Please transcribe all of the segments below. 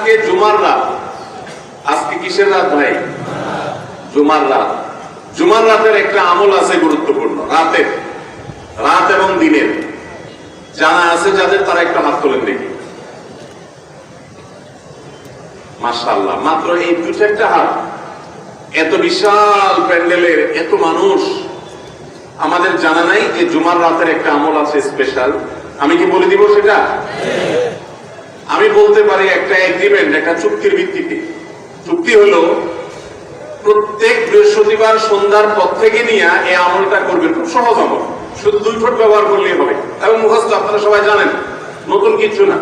আজকে জুমার রাত। আজকে কিসের রাত ভাই? জুমার রাত। জুমার রাতের একটা আমল আছে গুরুত্বপূর্ণ, রাতের, রাত এবং দিনের। জানা আছে যাদের, তারা একটা হাত তোলেন দেখি। মাশাআল্লাহ, মাত্র এই দু চারটা হাত। এত বিশাল প্যান্ডেলের এত মানুষ, আমাদের জানা নাই যে জুমার রাতের একটা আমল আছে স্পেশাল। আমি কি বলে দিব সেটা? আমি বলতে পারি একটা এগ্রিমেন্ট, একটা চুক্তির ভিত্তিতে। চুক্তি হলো প্রত্যেক বৃহস্পতিবার সন্ধ্যার পর থেকে নিয়ে এই আমলটা করবেন। খুব সহজ আমল, শুধু 2 ঠোঁট ব্যবহার করলেই হবে এবং মুখস্থ, আপনারা সবাই জানেন, নতুন কিছু না।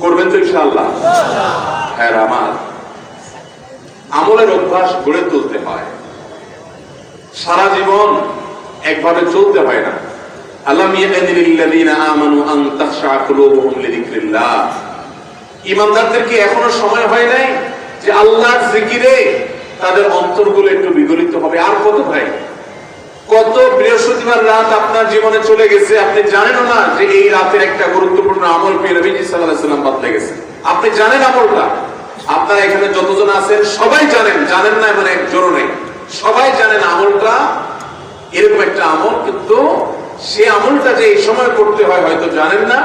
করবেন তো ইনশাআল্লাহ? হ্যাঁ, আমার আমলের অভ্যাস গড়ে তুলতে হয়, সারা জীবন একভাবে চলতে হয় না। আলাম ইয়ানি লিল্লাযিনা আমানু আন তাখশা কুলুবুহুম লিযিকরিল্লাহ। ঈমানদারদের কি এখনো সময় হয় নাই যে আল্লাহর জিকিরে তাদের অন্তরগুলো একটু বিগলিত হবে? আর কত ভাই, কত বৃহস্পতিবার রাত আপনার জীবনে চলে গেছে, আপনি জানেন না যে এই রাতের একটা গুরুত্বপূর্ণ আমল পেয়ে নবীজি সাল্লাল্লাহু আলাইহি ওয়াসাল্লাম বদলে গেছে। আপনি জানেন আমলটা, আপনারা এখানে যতজন আছেন সবাই জানেন, জানেন না এমন একজনও নেই, সবাই জানেন আমলটা এরকম একটা আমল। কিন্তু সে আমলটা যে এই সময় করতে হয় হয়তো জানেন না,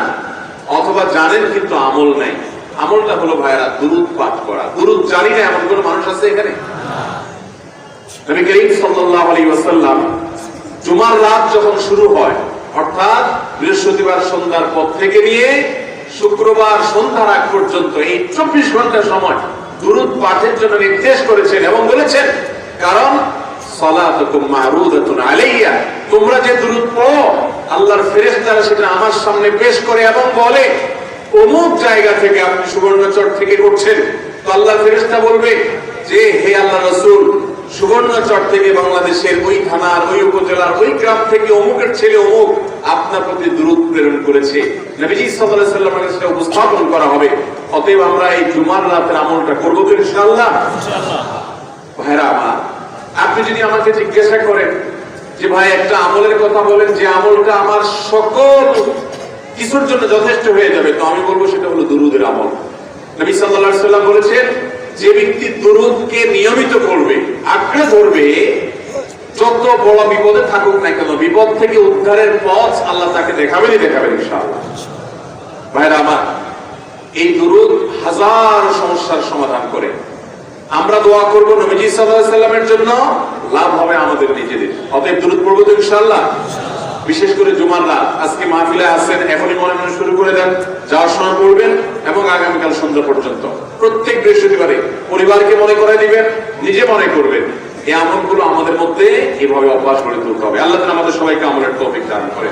অথবা জানেন কিন্তু আমল নাই। আমলটা হলো ভাইরা দুরূদ পাঠ করা। দুরূদ জানি না এমন কোন মানুষ আছে এখানে? নবী করিম সাল্লাল্লাহু আলাইহি ওয়াসাল্লাম জুমার রাত যখন শুরু হয়, অর্থাৎ বৃহস্পতিবার সন্ধ্যার পর থেকে নিয়ে শুক্রবার সন্ধ্যার আগ পর্যন্ত এই 24 ঘন্টা সময় দুরূদ পাঠের জন্য নির্দেশ করেছেন এবং বলেছেন, কারণ সালাতুকুম মারুদাতুন আলাইয়া, তোমরা যে দুরূদ পড়ো আল্লাহর ফেরেশতারা সেটা আমার সামনে পেশ করে এবং বলে অমুক জায়গা থেকে আপনি সুবর্ণচর থেকে করছেন, তো আল্লাহর ফেরেশতা বলবে যে হে আল্লাহর রাসূল, সুবর্ণচর থেকে বাংলাদেশের ওই থানার, ওই উপজেলার, ওই গ্রাম থেকে অমুকের ছেলে অমুক আপনার প্রতি দুরূদ প্রেরণ করেছে। নবীজি সাল্লাল্লাহু আলাইহি ওয়াসাল্লামের কাছে উপস্থাপন করা হবে। অতএব আমরা এই জুমার রাতের আমলটা করব তো ইনশাআল্লাহ? ইনশাআল্লাহ। ভাইরা আমার, আপনি যদি আমাকে জিজ্ঞাসা করেন যে ভাই একটা আমলের কথা বলেন যে আমলটা আমার সকল কিছুর জন্য যথেষ্ট হয়ে যাবে, তো আমি বলবো সেটা হলো দুরূদের আমল। নবী সাল্লাল্লাহু আলাইহি ওয়াসাল্লাম বলেছেন, যে ব্যক্তি দুরূদকে নিয়মিত করবে, আঁকড়ে ধরবে, যত বড় বিপদে থাকুক না কেন, বিপদ থেকে উদ্ধারের পথ আল্লাহ তাকে দেখাবেনই দেখাবেন ইনশাআল্লাহ। ভাইরা আমার, এই দুরূদ হাজার সমস্যার সমাধান করে। আমরা দোয়া করব নবীজি সাল্লাল্লাহু আলাইহি ওয়াসাল্লামের জন্য, লাভ হবে আমাদের নিজেদের। অতএব দুরূদ পড়ব তো ইনশাআল্লাহ। বিশেষ করে জুমার রাত, আজকে মাহফিলে আছেন, এখনই মনে মনে শুরু করে দেন, যাওয়ার সময় পড়বেন এবং আগামীকাল সন্ধ্যা পর্যন্ত প্রত্যেক বৃহস্পতিবারে পরিবারকে মনে করে দিবেন, নিজে মনে করবেন। এই আমলগুলো আমাদের মধ্যে এভাবে অভ্যাস গড়ে তুলতে হবে। আল্লাহ তাআলা আমাদের সবাইকে আমলের তৌফিক দান করেন।